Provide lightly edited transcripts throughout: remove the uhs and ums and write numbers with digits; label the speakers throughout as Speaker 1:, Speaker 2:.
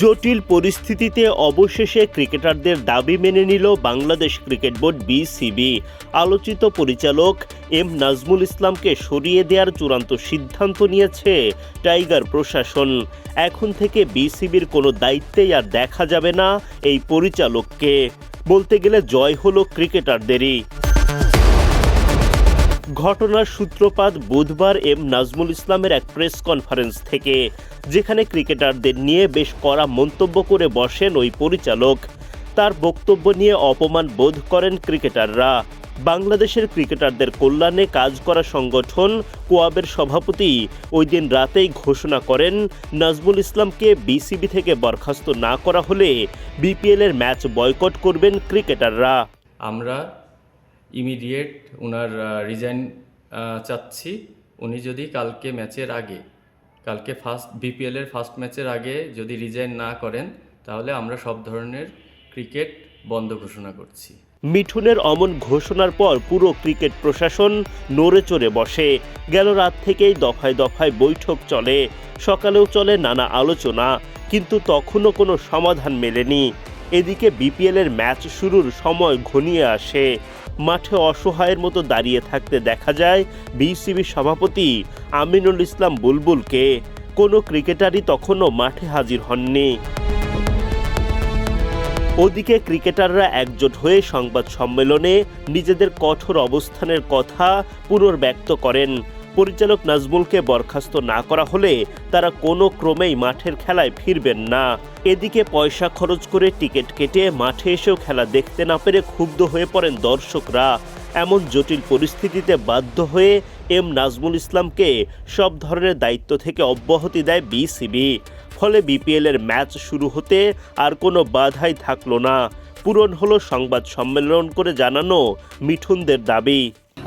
Speaker 1: জটিল পরিস্থিতিতে অবশেষে ক্রিকেটারদের দাবি মেনে নিল বাংলাদেশ ক্রিকেট বোর্ড বিসিবি। আলোচিত পরিচালক এম নাজমুল ইসলামকে সরিয়ে দেওয়ার চূড়ান্ত সিদ্ধান্ত নিয়েছে টাইগার প্রশাসন। এখন থেকে বিসিবির কোনো দায়িত্বেই আর দেখা যাবে না এই পরিচালককে। বলতে গেলে জয় হলো ক্রিকেটারদেরই। ঘটনার সূত্রপাত বুধবার এম নাজমুল ইসলামের এক প্রেস কনফারেন্স থেকে, যেখানে ক্রিকেটারদের নিয়ে বেশ কড়া মন্তব্য করে বসেন ওই পরিচালক। তার বক্তব্য নিয়ে অপমান বোধ করেন ক্রিকেটাররা। বাংলাদেশের ক্রিকেটারদের কল্যাণে কাজ করা সংগঠন কোয়াবের সভাপতি ওই দিন রাতেই ঘোষণা করেন, নাজমুল ইসলামকে বিসিবি থেকে বরখাস্ত না করা হলে বিপিএলের ম্যাচ বয়কট করবেন ক্রিকেটাররা।
Speaker 2: আমরা ইমিডিয়েট ওনার রিজাইন চাচ্ছি। উনি যদি কালকে বিপিএলের ফার্স্ট ম্যাচের আগে যদি রিজাইন না করেন, তাহলে আমরা সব ধরনের ক্রিকেট বন্ধ ঘোষণা করছি।
Speaker 1: মিঠুনের অমন ঘোষণার পর পুরো ক্রিকেট প্রশাসন নড়ে চড়ে বসে। গেল রাত থেকেই দফায় দফায় বৈঠক চলে, সকালেও চলে নানা আলোচনা, কিন্তু তখনও কোনো সমাধান মেলেনি। এদিকে বিপিএলের ম্যাচ শুরুর সময় ঘনিয়ে আসে। মাঠে অসহায়ের মতো দাঁড়িয়ে থাকতে দেখা যায় বিসিবি সভাপতি আমিনুল ইসলাম বুলবুলকে। কোনো ক্রিকেটারই তখনও মাঠে হাজির হননি। ওদিকে ক্রিকেটাররা একজোট হয়ে সংবাদ সম্মেলনে নিজেদের কঠোর অবস্থানের কথা পুনর্ব্যক্ত করেন। পরিচালক নাজমুলকে বরখাস্ত না করা হলে তারা কোনো ক্রমেই মাঠের খেলায় ফিরবেন না। এদিকে পয়সা খরচ করে টিকিট কেটে মাঠে এসেও খেলা দেখতে না পেরে ক্ষুব্ধ হয়ে পড়েন দর্শকরা। এমন জটিল পরিস্থিতিতে বাধ্য হয়ে এম নাজমুল ইসলামকে সব ধরনের দায়িত্ব থেকে অব্যাহতি দেয় বিসিবি। ফলে বিপিএলের ম্যাচ শুরু হতে আর কোনো বাধাই থাকলো না। পূরণ হলো সংবাদ সম্মেলন করে জানানো মিঠুনদের দাবি।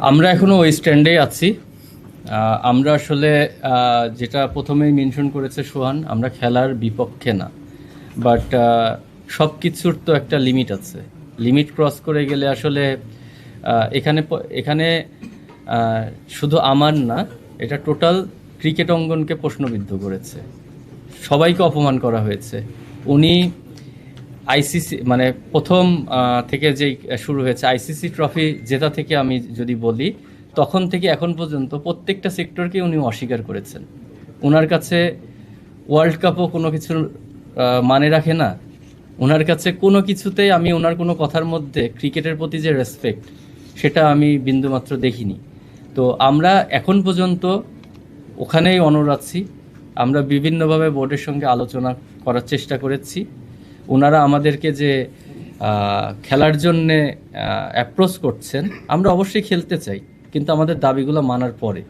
Speaker 2: আমরা এখনো ওই স্ট্যান্ডেই আছি। আমরা আসলে যেটা প্রথমেই মেনশন করেছে সোহান, আমরা খেলার বিপক্ষে না, বাট সব কিছুর তো একটা লিমিট আছে। লিমিট ক্রস করে গেলে আসলে এখানে শুধু আমার না, এটা টোটাল ক্রিকেট অঙ্গনকে প্রশ্নবিদ্ধ করেছে, সবাইকে অপমান করা হয়েছে। উনি আইসিসি মানে প্রথম থেকে যেই শুরু হয়েছে আইসিসি ট্রফি জেতা থেকে আমি যদি বলি, তখন থেকে এখন পর্যন্ত প্রত্যেকটা সেক্টরকে উনি অস্বীকার করেছেন। ওনার কাছে ওয়ার্ল্ড কাপও কোনো কিছুর মানে রাখে না। ওনার কাছে কোনো কিছুতেই আমি ওনার কোনো কথার মধ্যে ক্রিকেটের প্রতি যে রেসপেক্ট, সেটা আমি বিন্দুমাত্র দেখিনি। তো আমরা এখন পর্যন্ত ওখানেই অনড় আছি। আমরা বিভিন্নভাবে বোর্ডের সঙ্গে আলোচনা করার চেষ্টা করেছি। ওনারা আমাদেরকে যে খেলার জন্যে অ্যাপ্রোচ করছেন, আমরা অবশ্যই খেলতে চাই, কিন্তু আমাদের দাবিগুলো মানার পরে।